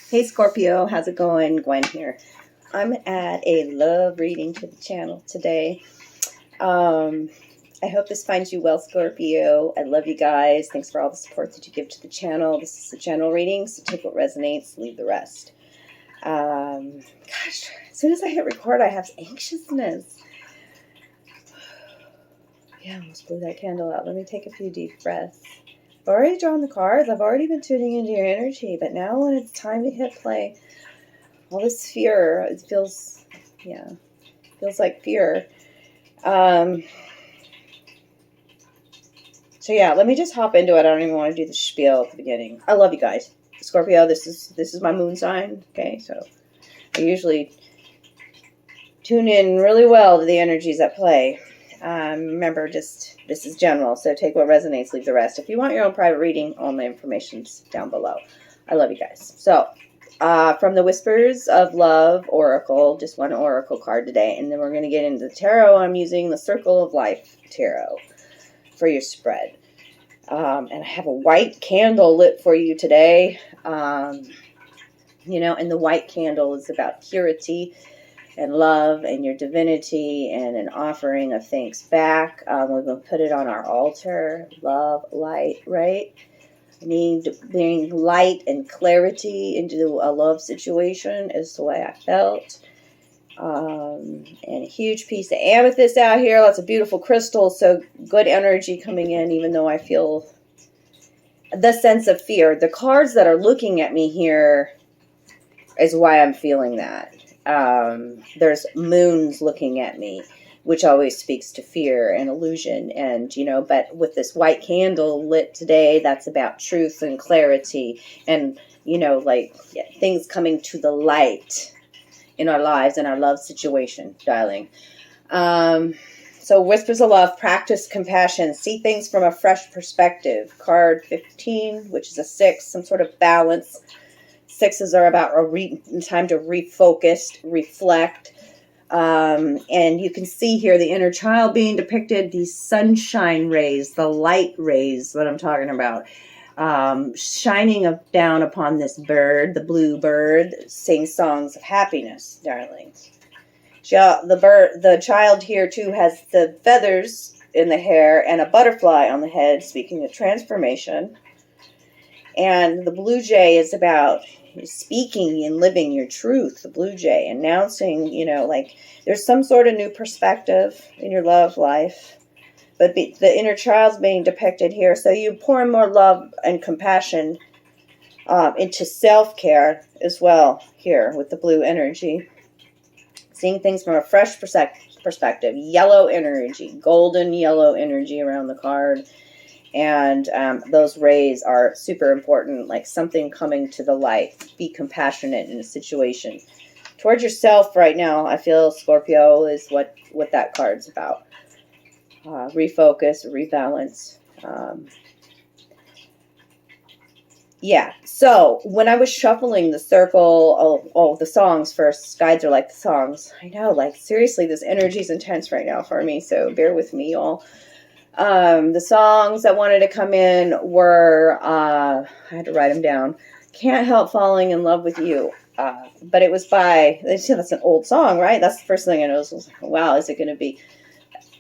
Hey Scorpio, how's it going? Gwen here. I'm at a love reading to the channel today. I hope this finds you well, Scorpio. I love you guys. Thanks for all the support that you give to the channel. This is a general reading, so take what resonates, leave the rest. Gosh, as soon as I hit record, I have anxiousness. Yeah, I almost blew that candle out. Let me take a few deep breaths. I've already drawn the cards. I've already been tuning into your energy, but now when it's time to hit play, all this fear, it feels like fear. So yeah, let me just hop into it. I don't even want to do the spiel at the beginning. I love you guys. Scorpio, this is my moon sign. Okay, so I usually tune in really well to the energies at play. Remember, this is general, so take what resonates, leave the rest. If you want your own private reading, all my information's down below. I love you guys. So, from the Whispers of Love Oracle, just one oracle card today, and then we're going to get into the tarot. I'm using the Circle of Life Tarot for your spread. And I have a white candle lit for you today. And the white candle is about purity and love and your divinity and an offering of thanks back. We're going to put it on our altar. Love, light, right? I need to bring light and clarity into a love situation is the way I felt. And a huge piece of amethyst out here. Lots of beautiful crystals. So good energy coming in, even though I feel the sense of fear. The cards that are looking at me here is why I'm feeling that. There's moons looking at me, which always speaks to fear and illusion. And, but with this white candle lit today, that's about truth and clarity and, things coming to the light in our lives and our love situation, darling. So Whispers of Love, practice compassion, see things from a fresh perspective. Card 15, which is a 6, some sort of balance. Sixes are about time to refocus, reflect. And you can see here the inner child being depicted, these sunshine rays, the light rays that I'm talking about, shining down upon this bird, the blue bird, sing songs of happiness, darlings. The child here too has the feathers in the hair and a butterfly on the head, speaking of transformation. And the blue jay is about speaking and living your truth. The blue jay announcing, there's some sort of new perspective in your love life. But the inner child's being depicted here. So you pour more love and compassion into self-care as well here with the blue energy. Seeing things from a fresh perspective. Yellow energy, golden yellow energy around the card. And those rays are super important, like something coming to the light. Be compassionate in a situation. Towards yourself right now, I feel Scorpio is what that card's about. Refocus, rebalance. So when I was shuffling the circle, the songs first. Guides are like the songs. I know, seriously, this energy is intense right now for me, so bear with me, y'all. The songs that wanted to come in were, I had to write them down. Can't Help Falling in Love with You. But it was that's an old song, right? That's the first thing I noticed. I was like, wow, is it going to be,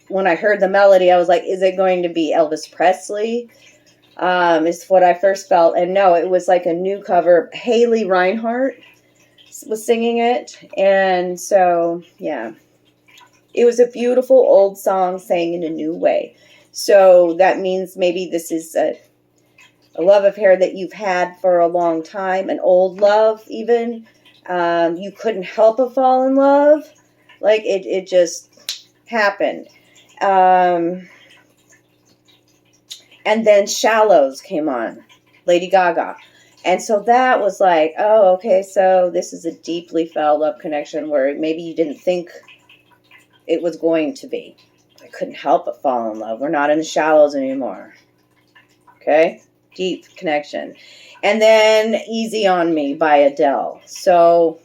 when I heard the melody, I was like, is it going to be Elvis Presley? Is what I first felt. And no, it was like a new cover. Haley Reinhart was singing it. And so, yeah, it was a beautiful old song sang in a new way. So that means maybe this is a love affair that you've had for a long time, an old love even. You couldn't help but fall in love. It just happened. And then Shallows came on, Lady Gaga. And so that was like, oh, okay, so this is a deeply felt love connection where maybe you didn't think it was going to be. I couldn't help but fall in love. We're not in the shallows anymore. Okay? Deep connection. And then Easy on Me by Adele. So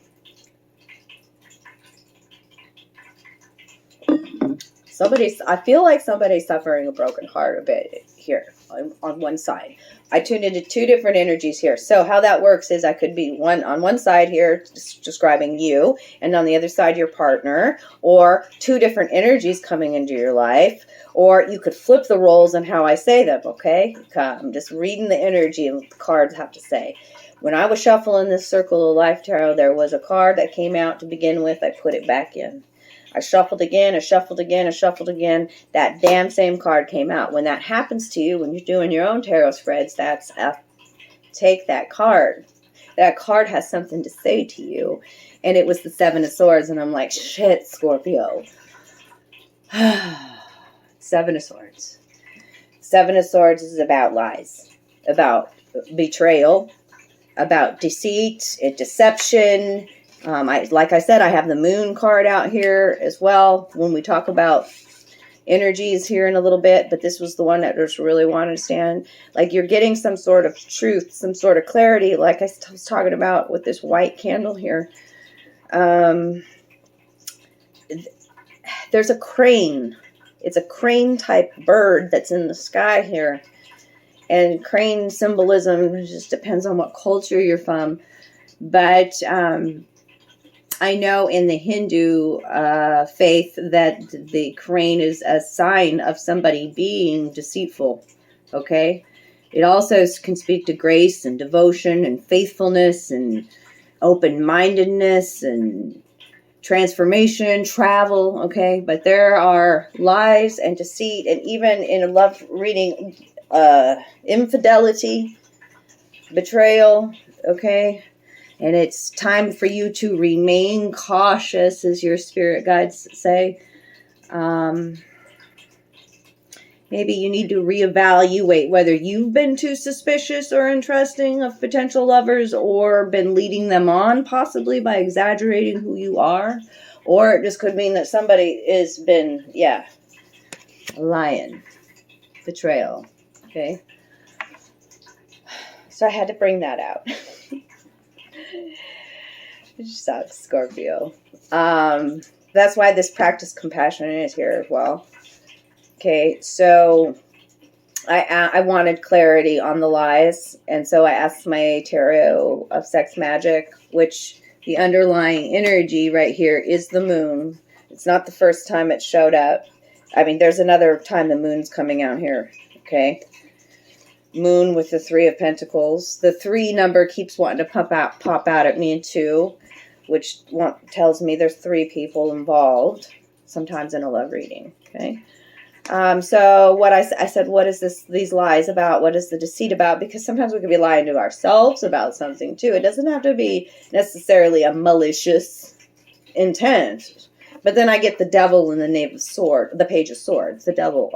I feel like somebody's suffering a broken heart a bit here. on one side. I tuned into two different energies here. So how that works is I could be on one side here describing you, and on the other side your partner, or two different energies coming into your life, or you could flip the roles and how I say them, okay? I'm just reading the energy and what the cards have to say. When I was shuffling this Circle of Life Tarot, there was a card that came out to begin with. I put it back in. I shuffled again, I shuffled again, I shuffled again. That damn same card came out. When that happens to you, when you're doing your own tarot spreads, take that card. That card has something to say to you. And it was the Seven of Swords, and I'm like, shit, Scorpio. Seven of Swords. Seven of Swords is about lies, about betrayal, about deceit, deception. Like I said, I have the Moon card out here as well when we talk about energies here in a little bit, but this was the one that just really wanted to stand. Like you're getting some sort of truth, some sort of clarity, like I was talking about with this white candle here. There's a crane. It's a crane type bird that's in the sky here. And crane symbolism just depends on what culture you're from. But I know in the Hindu faith that the crane is a sign of somebody being deceitful, okay? It also can speak to grace and devotion and faithfulness and open-mindedness and transformation, travel, okay? But there are lies and deceit, and even in a love reading, infidelity, betrayal, okay? And it's time for you to remain cautious, as your spirit guides say. Maybe you need to reevaluate whether you've been too suspicious or untrusting of potential lovers, or been leading them on, possibly by exaggerating who you are. Or it just could mean that somebody has been, lying. Betrayal. Okay? So I had to bring that out. Sucks, Scorpio. That's why this practice compassion is here as well. Okay, so I wanted clarity on the lies, and so I asked my tarot of sex magic, which the underlying energy right here is the moon. It's not the first time it showed up. I mean, there's another time the moon's coming out here, okay? Moon with the Three of Pentacles. The 3 number keeps wanting to pop out at me too, which tells me there's 3 people involved, sometimes in a love reading, okay? So what I said, what is these lies about? What is the deceit about? Because sometimes we could be lying to ourselves about something too. It doesn't have to be necessarily a malicious intent. But then I get the devil and the Page of Swords, the devil.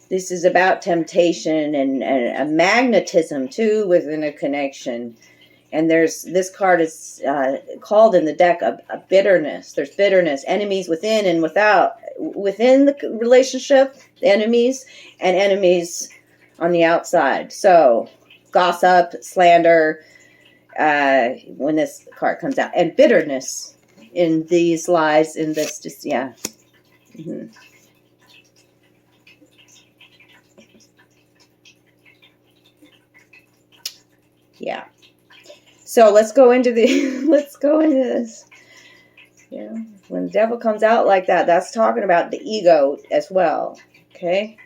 This is about temptation and a magnetism too within a connection. And this card is called in the deck a bitterness. There's bitterness, enemies within and without. Within the relationship, enemies, and enemies on the outside. So, gossip, slander, when this card comes out. And bitterness in these lies, in this, just, yeah. Mm-hmm. Yeah. So let's go into this. Yeah. When the devil comes out like that, that's talking about the ego as well. Okay?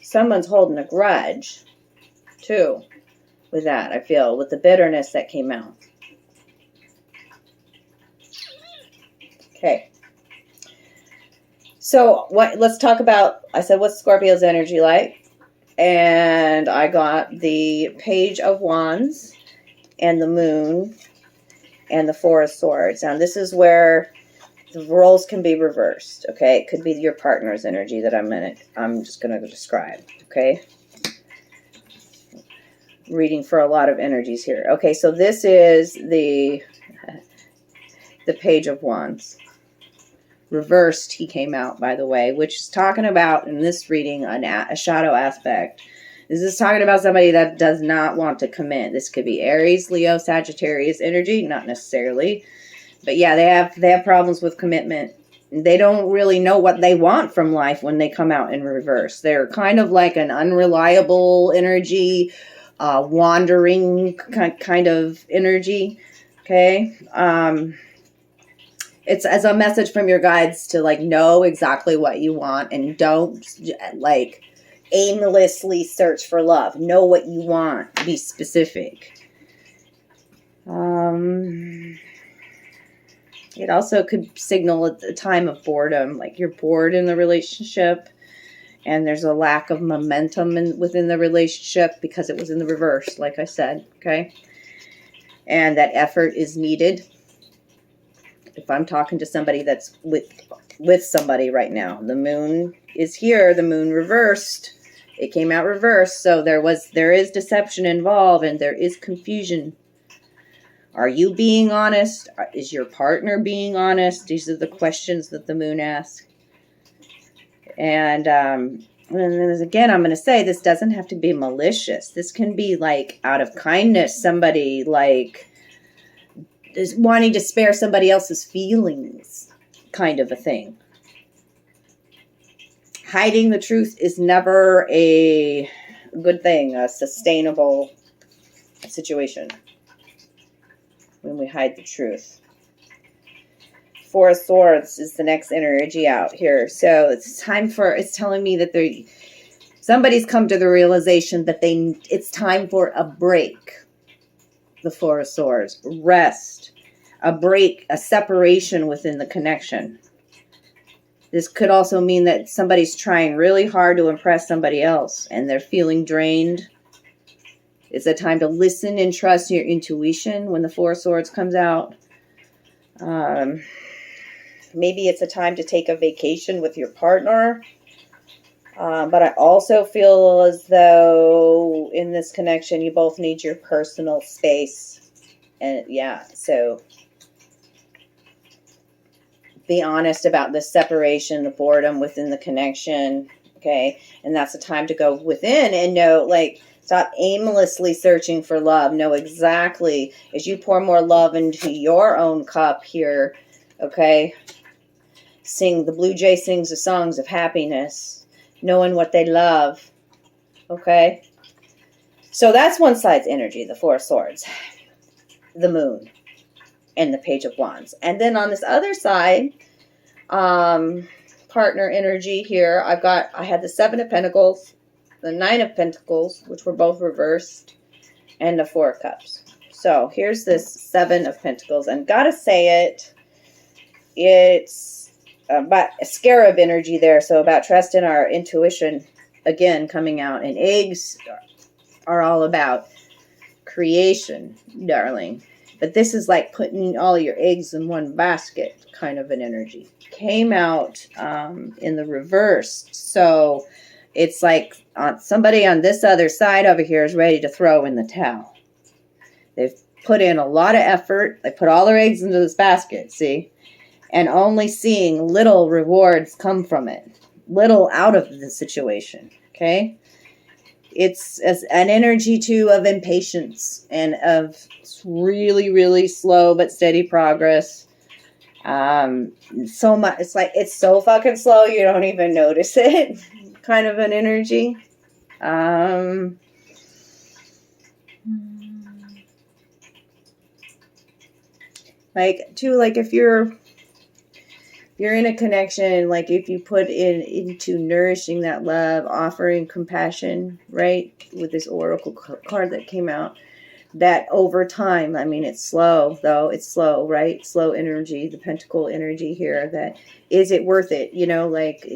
Someone's holding a grudge too with that, I feel, with the bitterness that came out. Okay. So let's talk about, I said, what's Scorpio's energy like? And I got the Page of Wands and the Moon and the Four of Swords. Now, this is where the roles can be reversed, okay? It could be your partner's energy that I'm just going to describe, okay? Reading for a lot of energies here. Okay, so this is the Page of Wands. Reversed, he came out, by the way, which is talking about, in this reading, a shadow aspect. This is talking about somebody that does not want to commit. This could be Aries, Leo, Sagittarius energy, not necessarily. But yeah, they have problems with commitment. They don't really know what they want from life when they come out in reverse. They're kind of like an unreliable energy, wandering kind of energy. Okay. It's as a message from your guides to like know exactly what you want and don't like aimlessly search for love. Know what you want. Be specific. It also could signal a time of boredom, like you're bored in the relationship and there's a lack of momentum within the relationship because it was in the reverse, like I said, okay? And that effort is needed. If I'm talking to somebody that's with somebody right now, the moon is here, the moon reversed. It came out reversed, so there is deception involved and there is confusion. Are you being honest? Is your partner being honest? These are the questions that the moon asks. And again, I'm going to say this doesn't have to be malicious. This can be like out of kindness. Somebody like is wanting to spare somebody else's feelings kind of a thing. Hiding the truth is never a good thing, a sustainable situation. When we hide the truth. Four of Swords is the next energy out here. So it's telling me that somebody's come to the realization that it's time for a break. The Four of Swords. Rest. A break, a separation within the connection. This could also mean that somebody's trying really hard to impress somebody else and they're feeling drained. It's a time to listen and trust your intuition when the Four of Swords comes out. Maybe it's a time to take a vacation with your partner. But I also feel as though in this connection, you both need your personal space. And yeah, so be honest about the separation, the boredom within the connection. Okay. And that's a time to go within and know, like, stop aimlessly searching for love. Know exactly as you pour more love into your own cup here, okay? The blue jay sings the songs of happiness, knowing what they love, okay? So that's one side's energy, the Four of Swords, the moon, and the Page of Wands. And then on this other side, partner energy here, I had the Seven of Pentacles, the Nine of Pentacles, which were both reversed, and the Four of Cups. So here's this Seven of Pentacles, and gotta say it's about a scarab energy there, so about trust in our intuition, again, coming out. And eggs are all about creation, darling. But this is like putting all your eggs in one basket, kind of an energy. Came out in the reverse, so it's like somebody on this other side over here is ready to throw in the towel. They've put in a lot of effort. They put all their eggs into this basket, see? And only seeing little rewards come from it. Little out of the situation, okay? It's an energy, too, of impatience and of really, really slow but steady progress. So much, it's so fucking slow you don't even notice it. Kind of an energy. If you're in a connection, like if you put into nourishing that love, offering compassion, right? With this oracle card that came out, that over time, I mean, it's slow, though. It's slow, right? Slow energy, the pentacle energy here. That is it worth it? You know, like,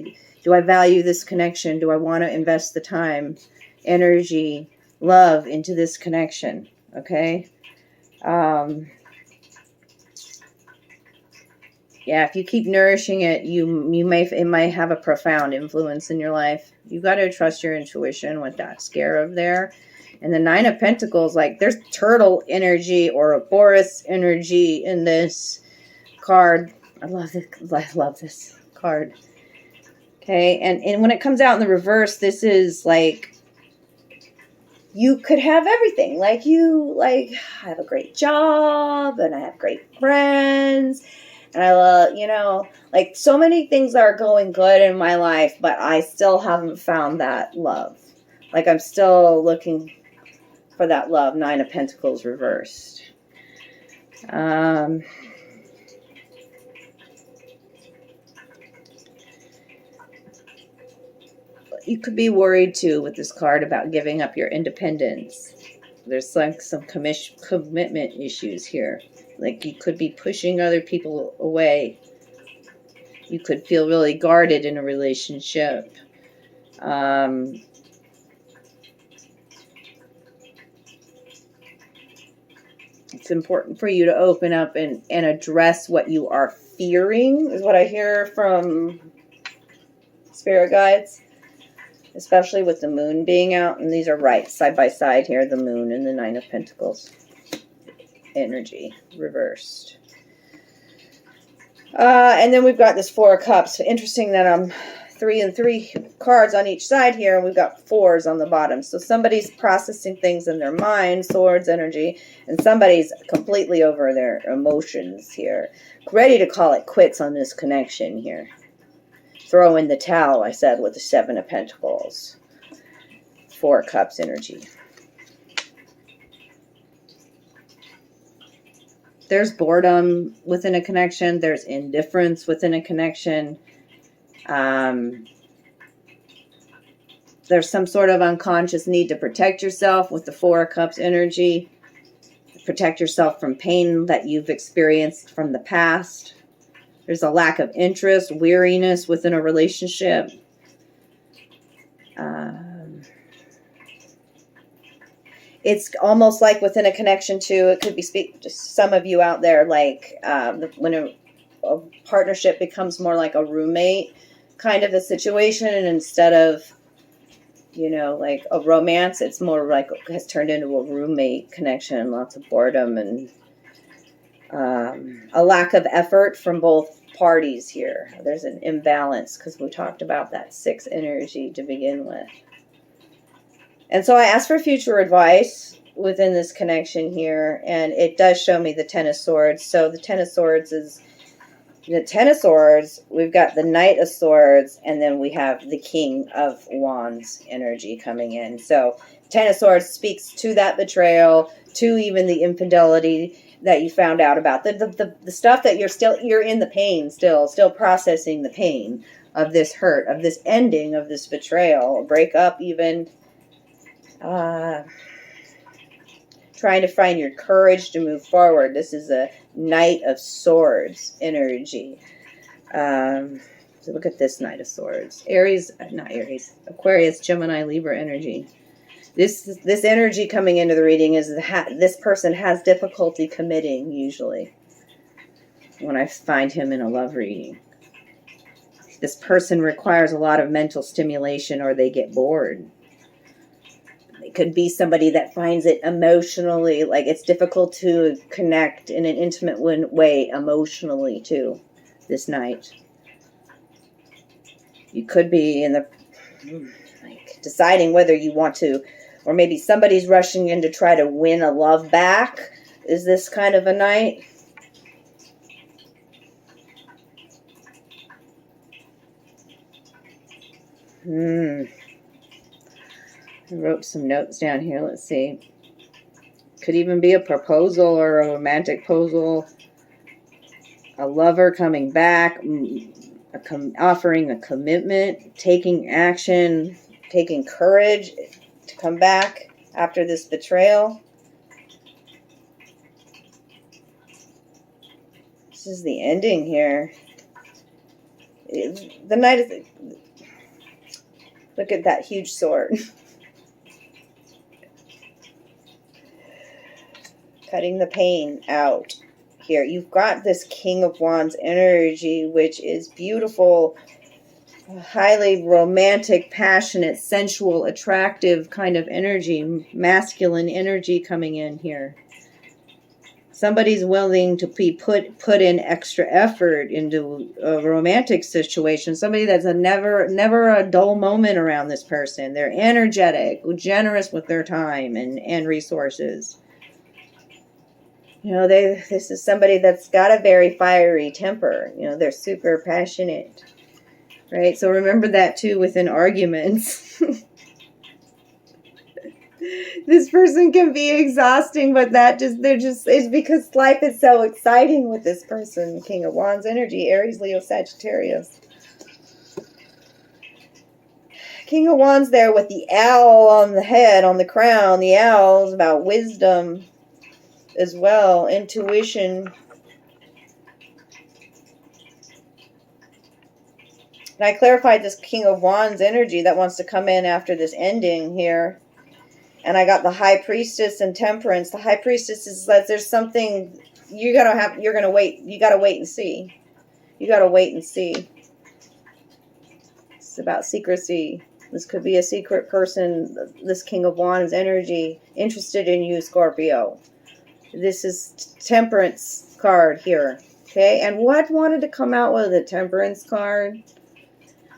do I value this connection? Do I want to invest the time, energy, love into this connection? Okay. Yeah, if you keep nourishing it, it might have a profound influence in your life. You got to trust your intuition with that scarab there. And the Nine of Pentacles, like there's turtle energy or a Boris energy in this card. I love this card. Okay, and when it comes out in the reverse, this is like you could have everything. I have a great job and I have great friends. And I love, you know, like so many things are going good in my life, but I still haven't found that love. Like I'm still looking for that love. 9 of Pentacles reversed. You could be worried too with this card about giving up your independence. There's like some commitment issues here. Like you could be pushing other people away. You could feel really guarded in a relationship. It's important for you to open up and address what you are fearing, is what I hear from spirit guides. Especially with the moon being out. And these are right side by side here. The moon and the 9 of Pentacles. Energy reversed. And then we've got this 4 of Cups. Interesting that I'm 3 and 3 cards on each side here. And we've got 4s on the bottom. So somebody's processing things in their mind. Swords energy. And somebody's completely over their emotions here. Ready to call it quits on this connection here. Throw in the towel, I said, with the 7 of Pentacles. 4 Cups energy. There's boredom within a connection. There's indifference within a connection. There's some sort of unconscious need to protect yourself with the 4 of Cups energy. Protect yourself from pain that you've experienced from the past. There's a lack of interest, weariness within a relationship. It's almost like within a connection too. It could be just some of you out there, like when a partnership becomes more like a roommate kind of a situation, and instead of, you know, like a romance, it's more like has turned into a roommate connection. Lots of boredom and a lack of effort from both parties here. There's an imbalance because we talked about that 6 energy to begin with. And so I asked for future advice within this connection here, and it does show me the 10 of Swords. So the 10 of Swords is the 10 of Swords. We've got the Knight of Swords, and then we have the King of Wands energy coming in. So 10 of Swords speaks to that betrayal, to even the infidelity that you found out about, the stuff that you're in the pain still processing the pain of this hurt, of this ending, of this betrayal, breakup even. Trying to find your courage to move forward. This is a Knight of Swords energy. So look at this Knight of Swords. Aquarius, Gemini, Libra energy. This energy coming into the reading is this person has difficulty committing, usually, when I find him in a love reading. This person requires a lot of mental stimulation or they get bored. It could be somebody that finds it emotionally, like it's difficult to connect in an intimate way emotionally too, this night. You could be in the, like, deciding whether you want to, or maybe somebody's rushing in to try to win a love back. Is this kind of a night? I wrote some notes down here. Let's see. Could even be a proposal or a romantic proposal. A lover coming back, offering a commitment, taking action, taking courage to come back after this betrayal. This is the ending here. The night is... Look at that huge sword. Cutting the pain out here. You've got this King of Wands energy, which is beautiful, highly romantic, passionate, sensual, attractive kind of energy, masculine energy coming in here. Somebody's willing to be put in extra effort into a romantic situation. Somebody that's never a dull moment around this person. They're energetic, generous with their time and resources. You know, this is somebody that's got a very fiery temper. You know, they're super passionate, right? So remember that too within arguments. This person can be exhausting, but it's because life is so exciting with this person. King of Wands energy, Aries, Leo, Sagittarius. King of Wands there with the owl on the head, on the crown. The owl is about wisdom as well, intuition. And I clarified this King of Wands energy that wants to come in after this ending here. And I got the High Priestess and Temperance. The High Priestess is that there's something you gotta wait and see. You gotta wait and see. It's about secrecy. This could be a secret person, this King of Wands energy, interested in you, Scorpio. This is Temperance card here. Okay, and what wanted to come out with a Temperance card?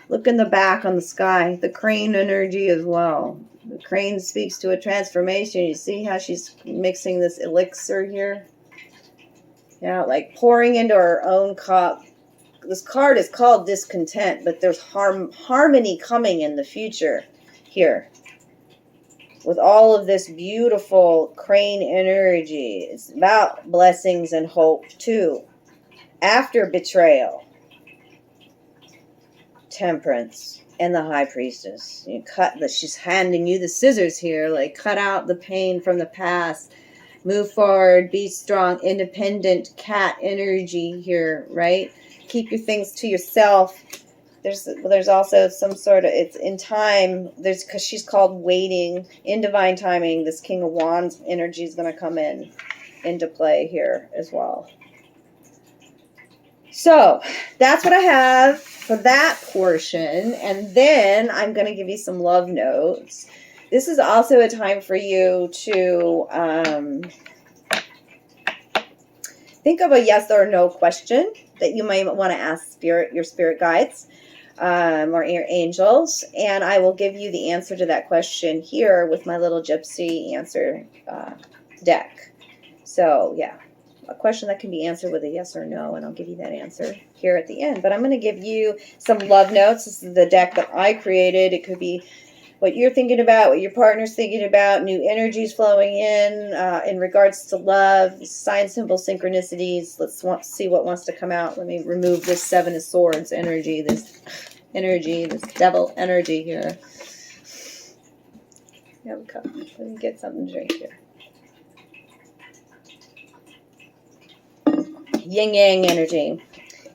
Look in the back on the sky. The crane energy as well. The crane speaks to a transformation. You see how she's mixing this elixir here? Yeah, like pouring into her own cup. This card is called discontent, but there's harmony coming in the future here. With all of this beautiful crane energy. It's about blessings and hope too. After betrayal. Temperance and the High Priestess. She's handing you the scissors here, like cut out the pain from the past. Move forward, be strong, independent cat energy here, right? Keep your things to yourself. There's also some sort of, it's in time, because she's called waiting. In divine timing, this King of Wands energy is going to come into play here as well. So that's what I have for that portion. And then I'm going to give you some love notes. This is also a time for you to think of a yes or no question that you might want to ask your spirit guides or your angels. And I will give you the answer to that question here with my little gypsy answer deck. So, yeah. A question that can be answered with a yes or no, and I'll give you that answer here at the end. But I'm going to give you some love notes. This is the deck that I created. It could be what you're thinking about, what your partner's thinking about, new energies flowing in regards to love, sign symbol synchronicities. Let's see what wants to come out. Let me remove this Seven of Swords energy, this devil energy here. Let me get something to drink here. Yin Yang energy.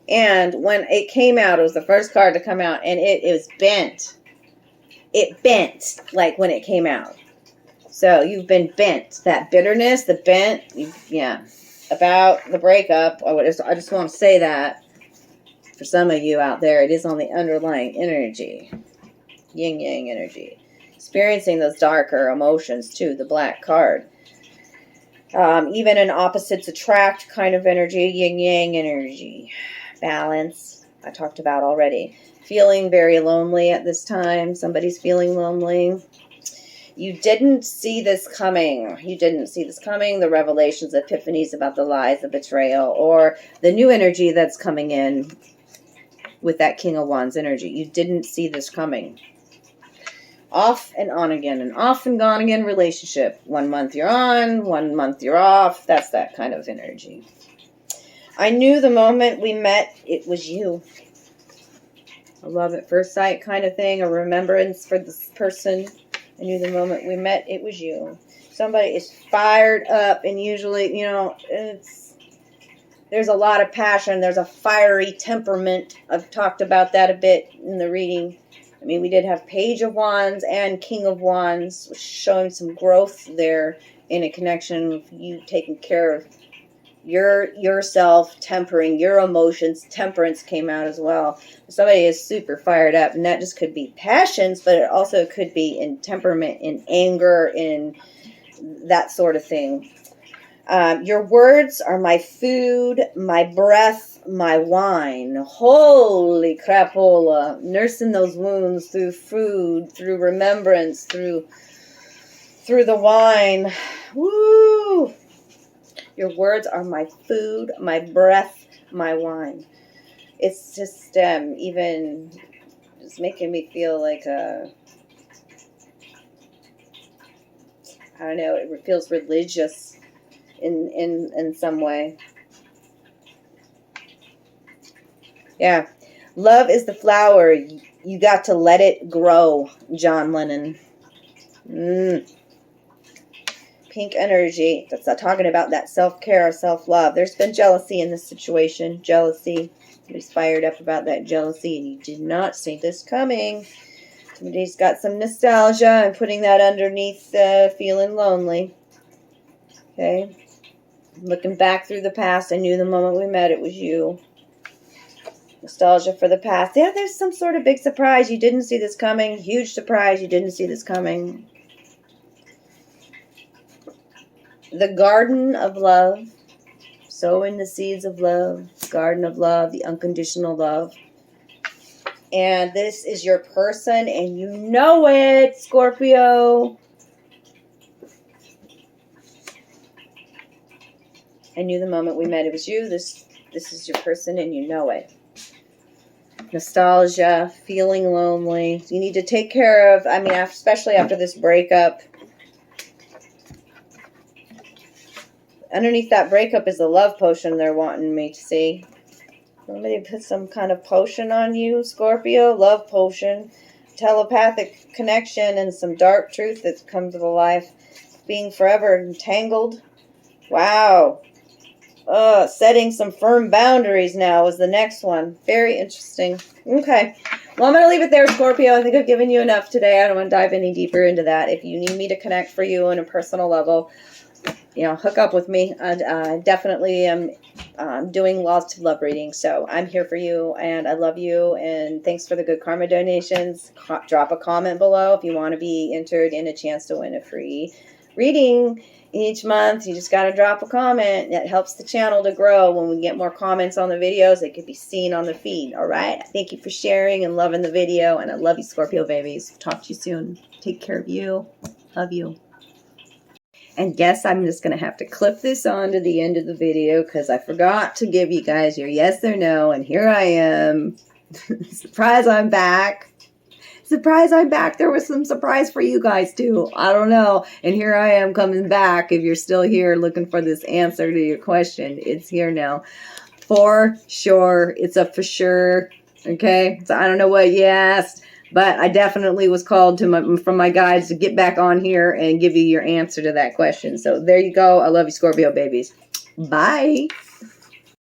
And when it came out, it was the first card to come out, and it was bent. It bent like when it came out. So you've been bent. That bitterness, the bent, about the breakup. I just want to say that for some of you out there, it is on the underlying energy. Yin Yang energy. Experiencing those darker emotions too, the black card. Even an opposites attract kind of energy, yin yang energy, balance, I talked about already. Feeling very lonely at this time. Somebody's feeling lonely. You didn't see this coming. You didn't see this coming. The revelations, epiphanies about the lies, the betrayal, or the new energy that's coming in with that King of Wands energy. You didn't see this coming. Off and on again, an off and gone again relationship. 1 month you're on, 1 month you're off. That's that kind of energy. I knew the moment we met, it was you. A love at first sight kind of thing, a remembrance for this person. I knew the moment we met, it was you. Somebody is fired up, and usually, there's a lot of passion. There's a fiery temperament. I've talked about that a bit in the reading. I mean, we did have Page of Wands and King of Wands, showing some growth there in a connection with you taking care of yourself, tempering your emotions. Temperance came out as well. Somebody is super fired up, and that just could be passions, but it also could be in temperament, in anger, in that sort of thing. Your words are my food, my breath, my wine. Holy crapola. Nursing those wounds through food, through remembrance, through the wine. Woo! Your words are my food, my breath, my wine. It's just even just making me feel like I don't know, it feels religious in some way. Yeah. Love is the flower. You got to let it grow, John Lennon. Pink energy. That's not talking about that self-care or self-love. There's been jealousy in this situation. Jealousy. Somebody's fired up about that jealousy, and you did not see this coming. Somebody's got some nostalgia and putting that underneath feeling lonely. Okay. Looking back through the past, I knew the moment we met it was you. Nostalgia for the past. Yeah, there's some sort of big surprise. You didn't see this coming. Huge surprise. You didn't see this coming. The garden of love. Sowing the seeds of love. Garden of love. The unconditional love. And this is your person, and you know it, Scorpio. I knew the moment we met it was you. This is your person, and you know it. Nostalgia, feeling lonely. You need to take care of, especially after this breakup. Underneath that breakup is the love potion they're wanting me to see. Somebody put some kind of potion on you, Scorpio. Love potion. Telepathic connection and some dark truth that's come to the life. Being forever entangled. Wow. Setting some firm boundaries now is the next one. Very interesting. Okay. Well, I'm going to leave it there, Scorpio. I think I've given you enough today. I don't want to dive any deeper into that. If you need me to connect for you on a personal level, hook up with me. I definitely am doing lots of love readings. So I'm here for you, and I love you. And thanks for the good karma donations. Drop a comment below if you want to be entered in a chance to win a free reading each month. You just got to drop a comment. That helps the channel to grow. When we get more comments on the videos, it could be seen on the feed. All right. Thank you for sharing and loving the video. And I love you, Scorpio babies. Talk to you soon. Take care of you. Love you. And guess I'm just going to have to clip this on to the end of the video because I forgot to give you guys your yes or no. And here I am. Surprise, I'm back. Surprise, I'm back. There was some surprise for you guys too. I don't know. And here I am coming back. If you're still here looking for this answer to your question, it's here now. For sure. It's a for sure. Okay. So I don't know what you asked, but I definitely was called from my guides to get back on here and give you your answer to that question. So there you go. I love you, Scorpio babies. Bye.